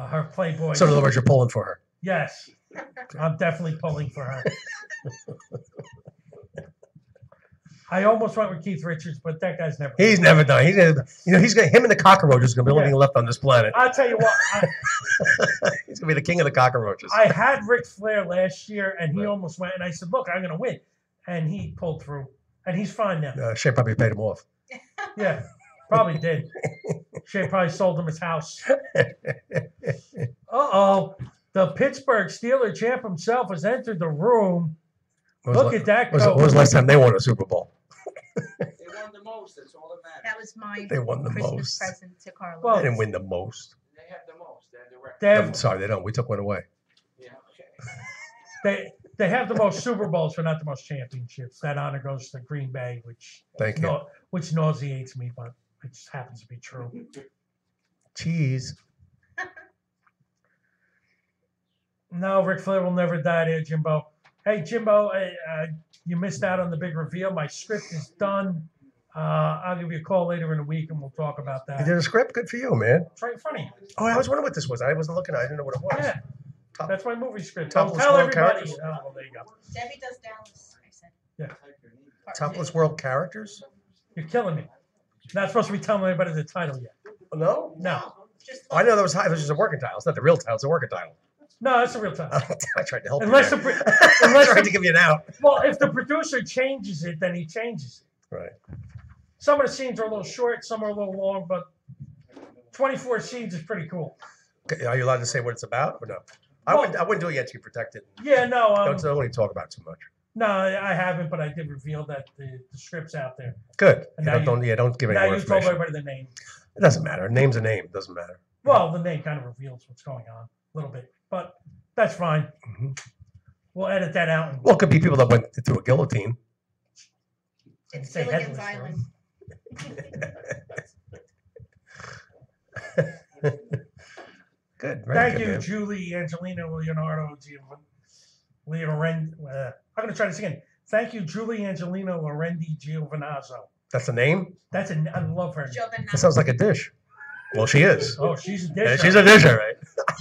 Her Playboy. So in other words, you're pulling for her. Yes, I'm definitely pulling for her. I almost went with Keith Richards, but that guy's never. He's never done. He's got him and the cockroaches gonna be the only thing left on this planet. I'll tell you what. He's gonna be the king of the cockroaches. I had Ric Flair last year, and he almost went. And I said, "Look, I'm going to win," and he pulled through, and he's fine now. Shea probably paid him off. Yeah, probably did. Shea probably sold him his house. Uh-oh. The Pittsburgh Steeler champ himself has entered the room. Look at that When coat. was the last time they won a Super Bowl? They won the most, that's all that matters. That was my They won the Christmas most. present to Carla. Well, They didn't win the most. They have the most, they have the record. They I'm have, sorry, they don't. We took one away. Yeah, okay. they have the most Super Bowls, but not the most championships. That honor goes to Green Bay, which Thank you. which nauseates me, but it just happens to be true. Cheese. No, Ric Flair will never die there, Jimbo. Hey, Jimbo, you missed out on the big reveal. My script is done. I'll give you a call later in the week and we'll talk about You that. did a script? Good for you, man. It's right in front of you. Oh, I was wondering what this was. I wasn't looking at it. I didn't know what it was. Yeah, Top- that's my movie script. Topless Don't tell World everybody. Characters? Oh, well, there you go. Debbie does Dallas, I said. Yeah. Part Topless two. World Characters? You're killing me. Not supposed to be telling anybody the title yet. Oh, no? No. Just I know that was just a working title. It's not the real title. It's a working title. No, that's the real title. I tried to help Unless you. the there. pro- I unless tried the- to give you an out. Well, if the producer changes it, then he changes it. Right. Some of the scenes are a little short, some are a little long, but 24 scenes is pretty cool. Okay, are you allowed to say what it's about or no? Well- I wouldn't do it yet to protect it. Yeah, no, Don't only talk about it too much. no, I haven't, but I did reveal that the script's out there. Good. And You now don't give any Now more you told information. everybody the name. It doesn't matter. A name's a name. It doesn't matter. Well, the name kind of reveals what's going on a little bit, but that's fine. Mhm. We'll edit that out. And Well, it could be people that went through a guillotine. It's say Gilligan's headless, right? Island. Good. Very Thank good, you, man. Julie, Angelina, Leonardo, Loren. I'm going to try this again. Thank you, Julie, Angelina, Lorendi, Giovanazzo. That's a name? That's I love her. That sounds like a dish. Well, she is. Oh, she's a Yeah, dish. she's a disher, right? I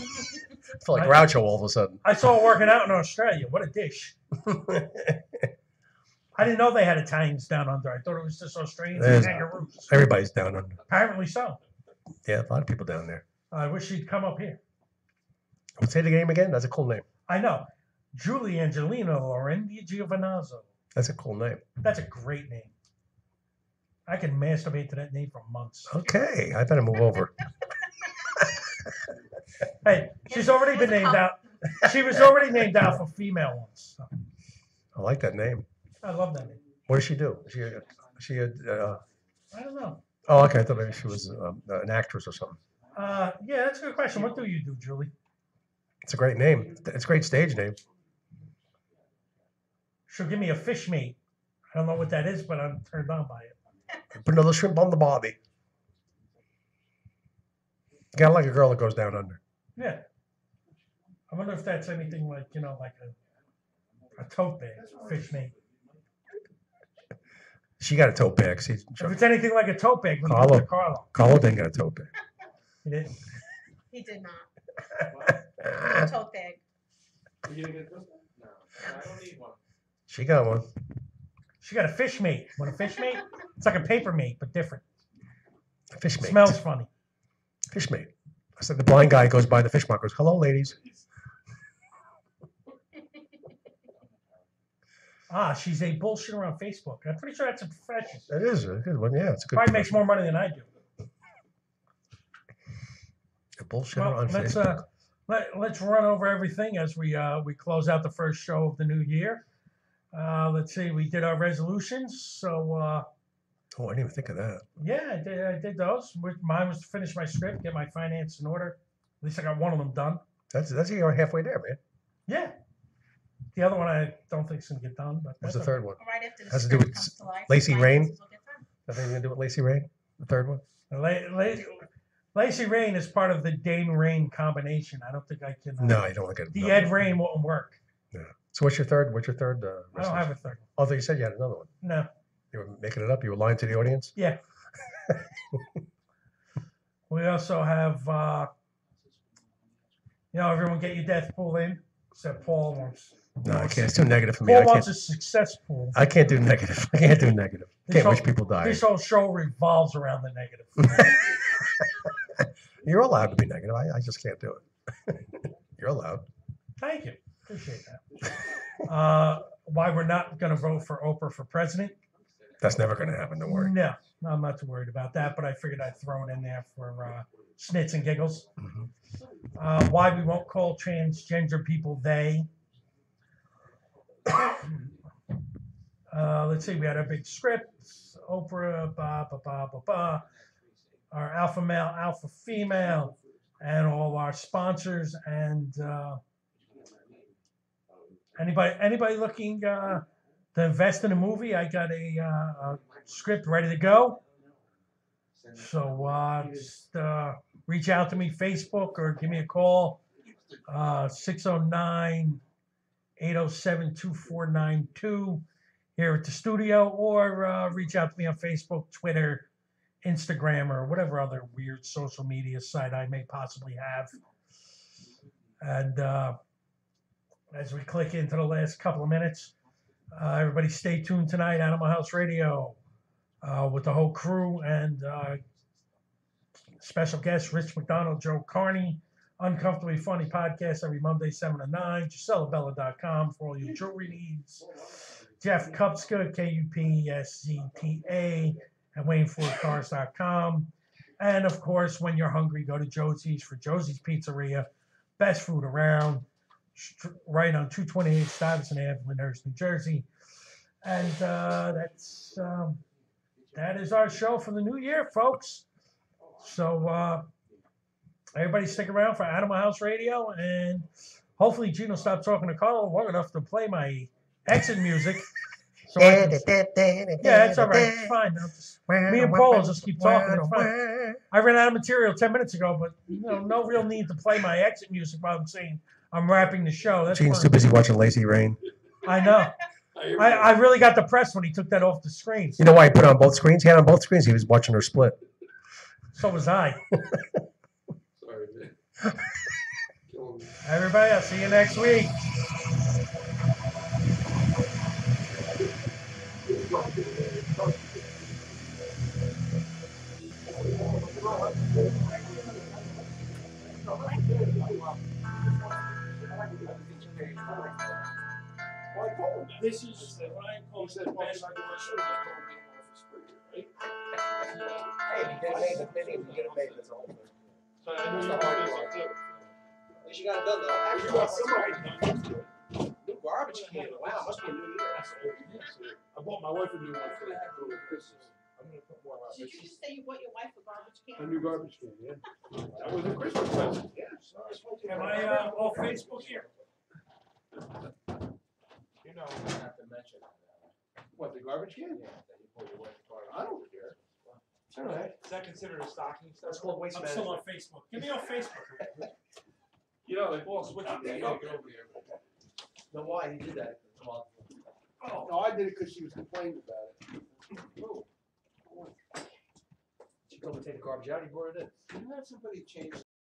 feel like Groucho all of a sudden. I saw her working out in Australia. What a dish. I didn't know they had Italians down under. I thought it was just Australians and There's- kangaroos. Everybody's down under. Apparently so. Yeah, a lot of people down there. I wish she'd come up here. Say the name again. That's a cool name. I know. Julie Angelina Lorendi Giovanazzo. That's a cool name. That's a great name. I can masturbate to that name for months. Okay, I better move over. Hey, she's already been named out. She was already named out for female ones. So I like that name. I love that name. What does she do? She I don't know. oh, okay. I thought maybe she was an actress or something. Yeah, that's a good question. What do you do, Julie? It's a great name. It's a great stage name. She'll give me a fish mate. I don't know what that is, but I'm turned on by it. Put another shrimp on the barbie. Kind of like a girl that goes down under. Yeah. I wonder if that's anything like, like a tote bag, fish mate. She got a tote bag. See, If it's anything like a tote bag, we can Carlo. give it to Carlo. Carlo didn't got a tote bag. He didn't. He did not. Tote bag. You gonna get this? No, I don't need one. She got one. She got a fish mate. Want a fish mate? It's like a paper mate, but different. Fish It mate. smells funny. Fish mate. I said the blind guy goes by the fish market. Goes, hello, ladies. She's a bullshitter on Facebook. I'm pretty sure that's a profession. That is a good one. Yeah, it's a good. Probably makes more money than I do. A bullshitter Well, on let's Facebook. let's run over everything as we close out the first show of the new year. Let's see, we did our resolutions. So Oh, I didn't even think of that. yeah, I did those. Mine was to finish my script, get my finance in order. At least I got one of them done. That's you're halfway there, man. Yeah. The other one I don't think is gonna get done, but What's that's the third one? Right after the Has to do script with comes to life, Lacey the Rain? finances will get done. Nothing gonna do with Lacey Rain? The third one? Lacey Rain is part of the Dane Rain combination. I don't think I can. No, you don't want to get The another Ed one. Rain won't work. Yeah. So what's your third? I don't have a third. Oh, I thought you said you had another one. No. You were making it up. You were lying to the audience. Yeah. We also have, everyone get your death pool in, except Paul wants. No, I can't. It's too negative for me. Paul I wants can't. a success pool. I can't do negative. I can't do negative. This Can't wish whole- people die. This whole show revolves around the negative. You're allowed to be negative. I just can't do it. You're allowed. Thank you. Appreciate that. Why we're not going to vote for Oprah for president? That's never going to happen. Don't worry. No, I'm not too worried about that, but I figured I'd throw it in there for snits and giggles. Mhm. Why we won't call transgender people they. Let's see, we had a big script. Oprah, our alpha male, alpha female, and all our sponsors. And anybody looking to invest in a movie, I got a script ready to go. So just reach out to me, Facebook, or give me a call, 609-807-2492 here at the studio, or reach out to me on Facebook, Twitter, Instagram, or whatever other weird social media site I may possibly have. And as we click into the last couple of minutes, everybody stay tuned tonight, Animal House Radio, with the whole crew and special guests Rich McDonald, Joe Carney, Uncomfortably Funny podcast every Monday, 7 to 9, GiselleBella.com for all your jewelry needs. Jeff Kupska, KUPSZPA, at WayneFordCars.com. And of course, when you're hungry, go to Josie's for Josie's Pizzeria. Best food around, right on 228 Stuyvesant Ave, Lyndhurst, New Jersey. And that is our show for the new year, folks. So everybody stick around for Animal House Radio, and hopefully Gino stopped talking to Carl long enough to play my exit music. So yeah, it's all right. It's fine. Me and Paul will just keep talking. It's fine. I ran out of material 10 minutes ago, but no real need to play my exit music while I'm saying I'm wrapping the show. That's Gene's fine. too busy watching Lazy Rain. I know. I really got depressed when he took that off the screen. You know why he put it on both screens? He had it on both screens. He was watching her split. So was I. Sorry, man. Killing me. Everybody, I'll see you next week. This is Ryan calls the best. So I knew you were busy too. At least you got it done though. You got somebody. New garbage can. Wow, must be a new year. I bought my wife a new one for Christmas. I'm gonna put more out. Did you just say you bought your wife a garbage A can? new garbage can, yeah. That was a Christmas present, yeah. Am I off Facebook here? You know, we have to mention What, the garbage can? that you pull your wife apart. I don't care. It's all right. Is that considered a stocking stuff? That's called waste I'm still management. on Facebook. Get me on Facebook. They've all switched it. Get over here. No, why? You did that. Oh, no, I did it because she was complaining about it. She told me to take the garbage out. He brought it in. You have somebody change